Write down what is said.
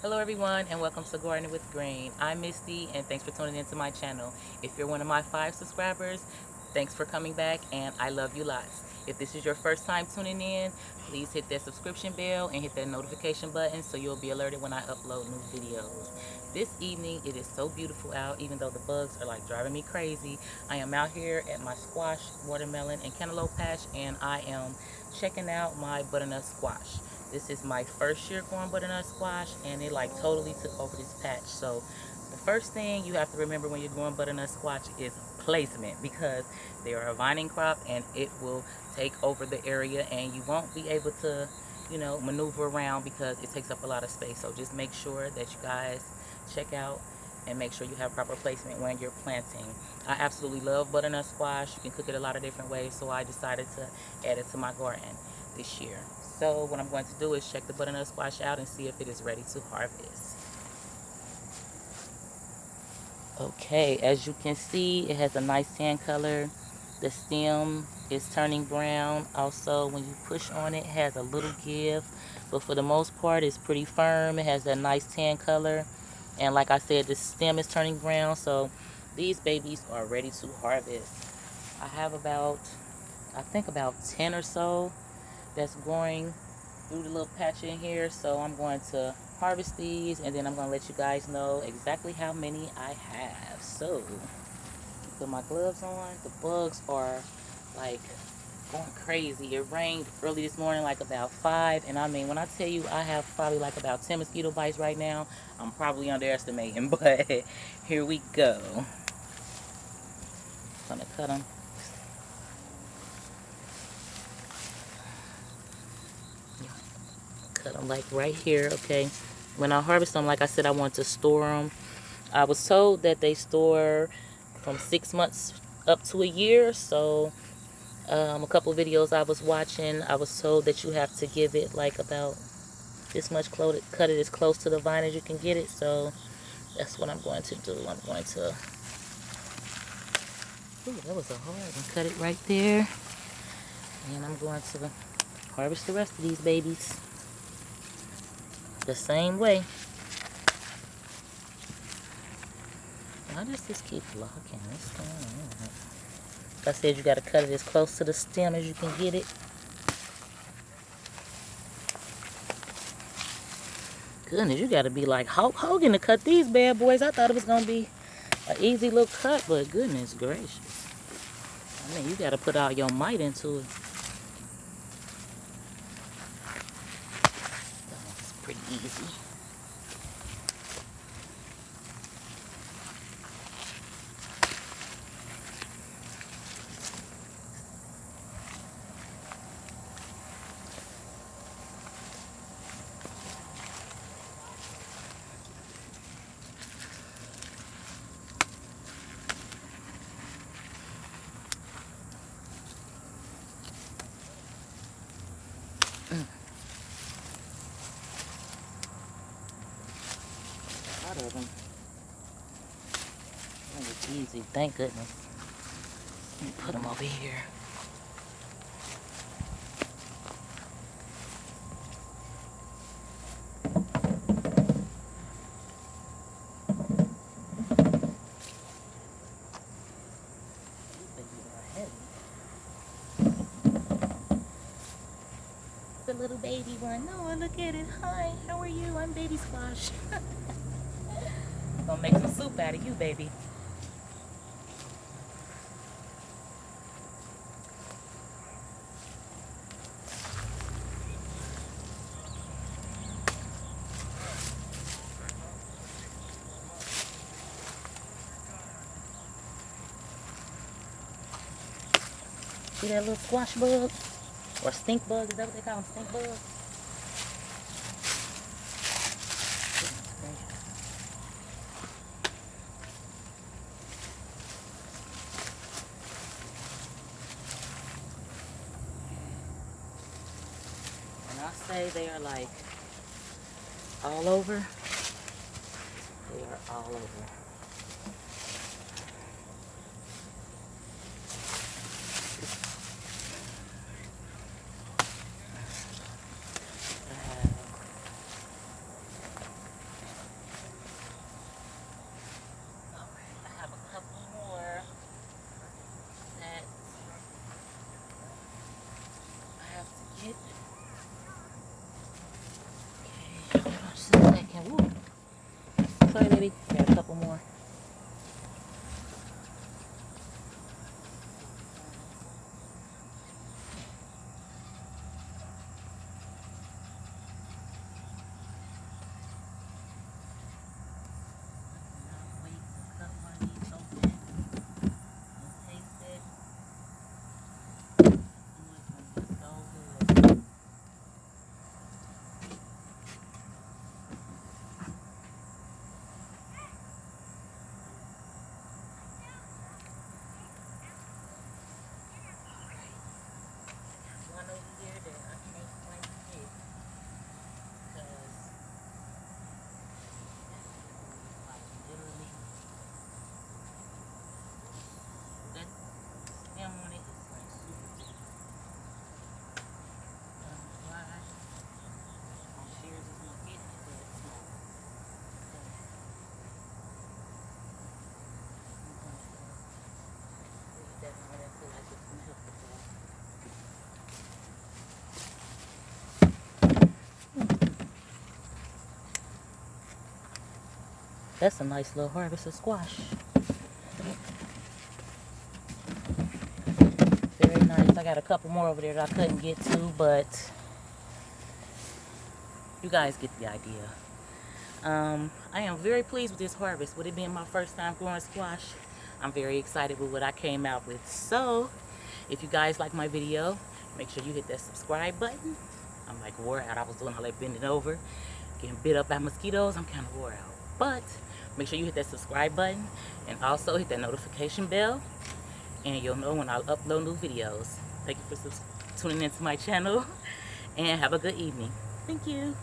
Hello everyone and welcome to Gardening with Green. I'm Misty and thanks for tuning into my channel. If you're one of my 5 subscribers, thanks for coming back and I love you lots. If this is your first time tuning in, please hit that subscription bell and hit that notification button so you'll be alerted when I upload new videos. This evening it is so beautiful out, even though the bugs are like driving me crazy. I am out here at my squash, watermelon, and cantaloupe patch and I am checking out my butternut squash. This is my first year growing butternut squash and it like totally took over this patch. So the first thing you have to remember when you're growing butternut squash is placement, because they are a vining crop and it will take over the area and you won't be able to, maneuver around because it takes up a lot of space. So just make sure that you guys check out and make sure you have proper placement when you're planting. I absolutely love butternut squash. You can cook it a lot of different ways, so I decided to add it to my garden this year. So what I'm going to do is check the butternut squash out and see if it is ready to harvest. Okay, as you can see, it has a nice tan color. The stem is turning brown. Also, when you push on it, it has a little give, but for the most part, it's pretty firm. It has that nice tan color. And like I said, the stem is turning brown, so these babies are ready to harvest. I have I think about 10 or so that's growing through the little patch in here, so I'm going to harvest these and then I'm going to let you guys know exactly how many I have. So put my gloves on. The bugs are like going crazy. It rained early this morning, like about 5, and I mean, when I tell you I have probably like about 10 mosquito bites right now, I'm probably underestimating, but here we go. I'm gonna cut them. Cut them like right here. Okay, when I harvest them, like I said, I want to store them. I was told that they store from 6 months up to a year. So a couple videos I was watching, I was told that you have to give it like about this much, cut it as close to the vine as you can get it. So that's what I'm going to do. I'm going to, ooh, that was a hard one. Cut it right there. And I'm going to harvest the rest of these babies the same way. Why does this keep blocking? What's going on? Like I said, you got to cut it as close to the stem as you can get it. Goodness, you got to be like Hulk Hogan to cut these bad boys. I thought it was going to be an easy little cut, but goodness gracious. I mean, you got to put all your might into it. It's pretty easy. A lot of them. That was easy, thank goodness. Let me put them over here. The little baby one. Oh, look at it. Hi, how are you? I'm Baby Squash. Gonna make some soup out of you, baby. See that little squash bug? Or stink bug, is that what they call them? Stink bug? And I say they are like all over. They are all over. And woo. Sorry, baby. Got a couple more. That's a nice little harvest of squash. Very nice. I got a couple more over there that I couldn't get to, but you guys get the idea. I am very pleased with this harvest. With it being my first time growing squash, I'm very excited with what I came out with. So, if you guys like my video, make sure you hit that subscribe button. I'm like wore out. I was doing all that bending over, getting bit up by mosquitoes. I'm kind of wore out. But make sure you hit that subscribe button and also hit that notification bell, and you'll know when I upload new videos. Thank you for tuning into my channel, and have a good evening. Thank you.